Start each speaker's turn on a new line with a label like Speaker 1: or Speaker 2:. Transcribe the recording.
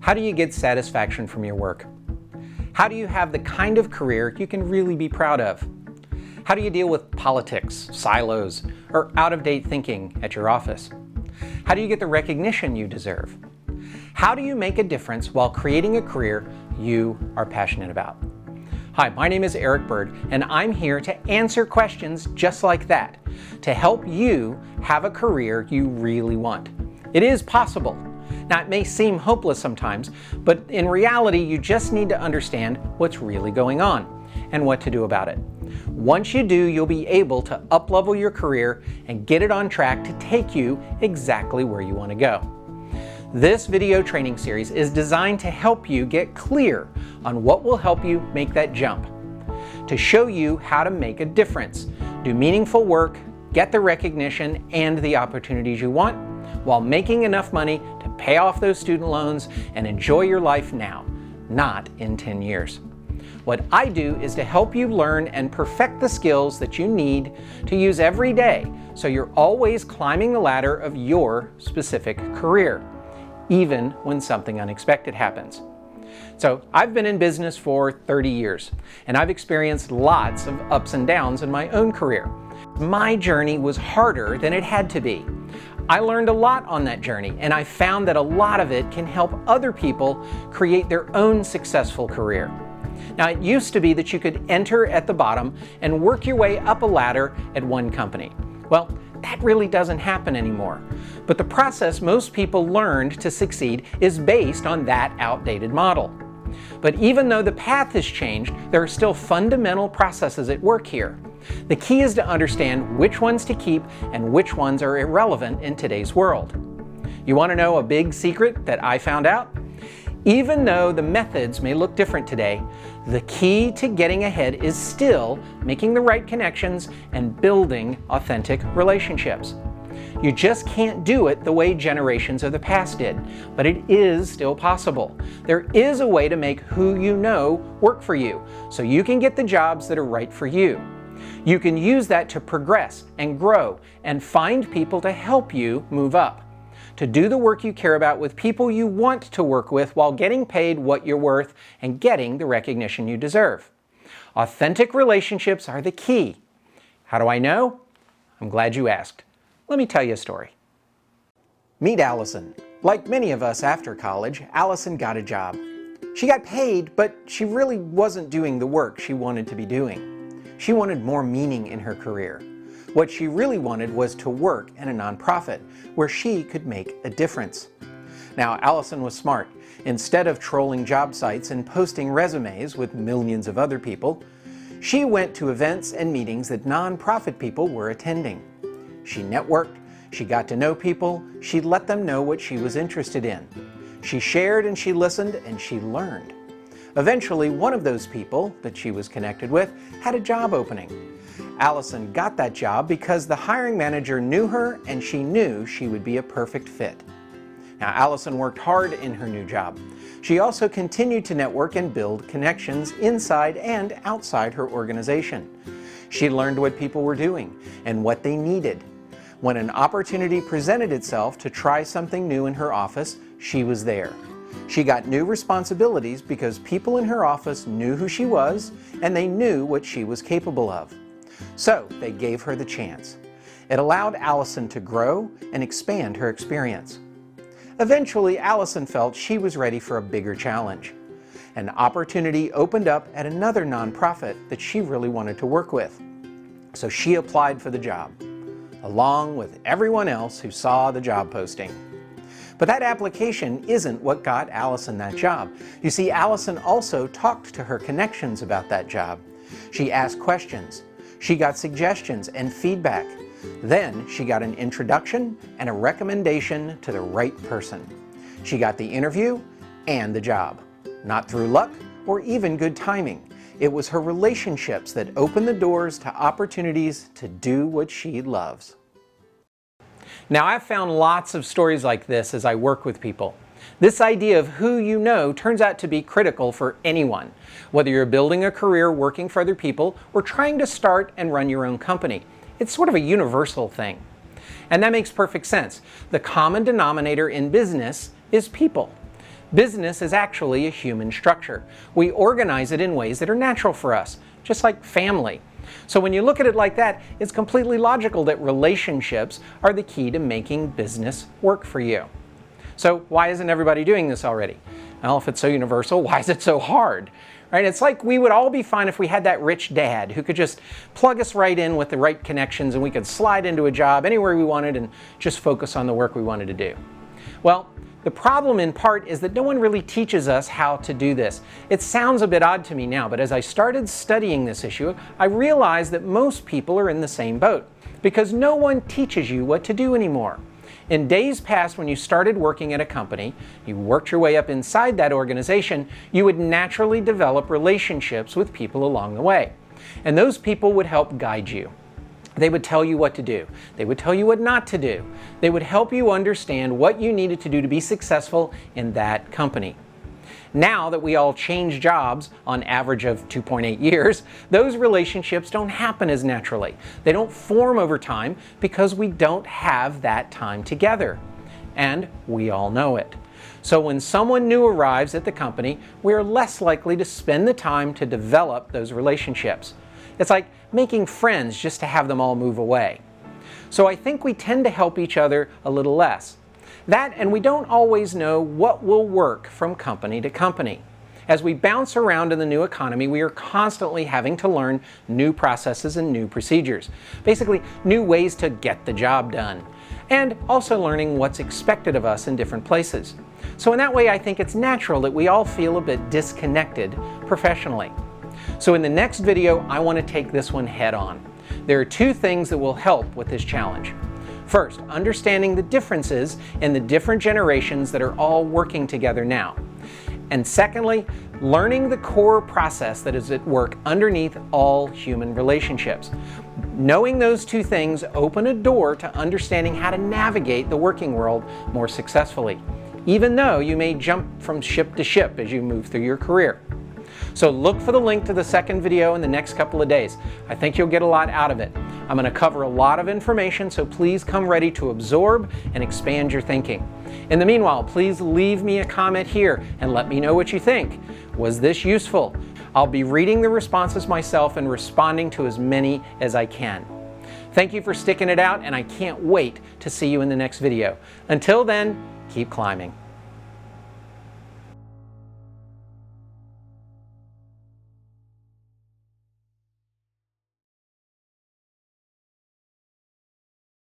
Speaker 1: How do you get satisfaction from your work? How do you have the kind of career you can really be proud of? How do you deal with politics, silos, or out-of-date thinking at your office? How do you get the recognition you deserve? How do you make a difference while creating a career you are passionate about? Hi, my name is Eric Bird, and I'm here to answer questions just like that, to help you have a career you really want. It is possible. Now, it may seem hopeless sometimes, but in reality, you just need to understand what's really going on and what to do about it. Once you do, you'll be able to up-level your career and get it on track to take you exactly where you want to go. This video training series is designed to help you get clear on what will help you make that jump, to show you how to make a difference, do meaningful work, get the recognition and the opportunities you want, while making enough money to pay off those student loans and enjoy your life now, not in 10 years. What I do is to help you learn and perfect the skills that you need to use every day so you're always climbing the ladder of your specific career, even when something unexpected happens. So I've been in business for 30 years, and I've experienced lots of ups and downs in my own career. My journey was harder than it had to be. I learned a lot on that journey, and I found that a lot of it can help other people create their own successful career. Now, it used to be that you could enter at the bottom and work your way up a ladder at one company. Well, that really doesn't happen anymore. But the process most people learned to succeed is based on that outdated model. But even though the path has changed, there are still fundamental processes at work here. The key is to understand which ones to keep and which ones are irrelevant in today's world. You want to know a big secret that I found out? Even though the methods may look different today, the key to getting ahead is still making the right connections and building authentic relationships. You just can't do it the way generations of the past did, but it is still possible. There is a way to make who you know work for you, so you can get the jobs that are right for you. You can use that to progress and grow and find people to help you move up, to do the work you care about with people you want to work with while getting paid what you're worth and getting the recognition you deserve. Authentic relationships are the key. How do I know? I'm glad you asked. Let me tell you a story. Meet Allison. Like many of us after college, Allison got a job. She got paid, but she really wasn't doing the work she wanted to be doing. She wanted more meaning in her career. What she really wanted was to work in a nonprofit where she could make a difference. Now, Allison was smart. Instead of trolling job sites and posting resumes with millions of other people, she went to events and meetings that nonprofit people were attending. She networked, she got to know people, she let them know what she was interested in. She shared and she listened and she learned. Eventually, one of those people that she was connected with had a job opening. Allison got that job because the hiring manager knew her and she knew she would be a perfect fit. Now, Allison worked hard in her new job. She also continued to network and build connections inside and outside her organization. She learned what people were doing and what they needed. When an opportunity presented itself to try something new in her office, she was there. She got new responsibilities because people in her office knew who she was and they knew what she was capable of. So they gave her the chance. It allowed Allison to grow and expand her experience. Eventually, Allison felt she was ready for a bigger challenge. An opportunity opened up at another nonprofit that she really wanted to work with. So she applied for the job, along with everyone else who saw the job posting. But that application isn't what got Allison that job. You see, Allison also talked to her connections about that job. She asked questions. She got suggestions and feedback. Then she got an introduction and a recommendation to the right person. She got the interview and the job, not through luck or even good timing. It was her relationships that opened the doors to opportunities to do what she loves. Now, I've found lots of stories like this as I work with people. This idea of who you know turns out to be critical for anyone, whether you're building a career working for other people or trying to start and run your own company. It's sort of a universal thing. And that makes perfect sense. The common denominator in business is people. Business is actually a human structure. We organize it in ways that are natural for us, just like family. So when you look at it like that, it's completely logical that relationships are the key to making business work for you. So why isn't everybody doing this already? Well, if it's so universal, why is it so hard? Right? It's like we would all be fine if we had that rich dad who could just plug us right in with the right connections and we could slide into a job anywhere we wanted and just focus on the work we wanted to do. Well, the problem in part is that no one really teaches us how to do this. It sounds a bit odd to me now, but as I started studying this issue, I realized that most people are in the same boat because no one teaches you what to do anymore. In days past, when you started working at a company, you worked your way up inside that organization, you would naturally develop relationships with people along the way. And those people would help guide you. They would tell you what to do. They would tell you what not to do. They would help you understand what you needed to do to be successful in that company. Now that we all change jobs on average of 2.8 years, those relationships don't happen as naturally. They don't form over time because we don't have that time together. And we all know it. So when someone new arrives at the company, we are less likely to spend the time to develop those relationships. It's like making friends just to have them all move away. So I think we tend to help each other a little less. That, and we don't always know what will work from company to company. As we bounce around in the new economy, we are constantly having to learn new processes and new procedures. Basically, new ways to get the job done. And also learning what's expected of us in different places. So in that way, I think it's natural that we all feel a bit disconnected professionally. So in the next video, I want to take this one head on. There are two things that will help with this challenge. First, understanding the differences in the different generations that are all working together now. And secondly, learning the core process that is at work underneath all human relationships. Knowing those two things open a door to understanding how to navigate the working world more successfully, even though you may jump from ship to ship as you move through your career. So look for the link to the second video in the next couple of days. I think you'll get a lot out of it. I'm going to cover a lot of information, so please come ready to absorb and expand your thinking. In the meanwhile, please leave me a comment here and let me know what you think. Was this useful? I'll be reading the responses myself and responding to as many as I can. Thank you for sticking it out, and I can't wait to see you in the next video. Until then, keep climbing.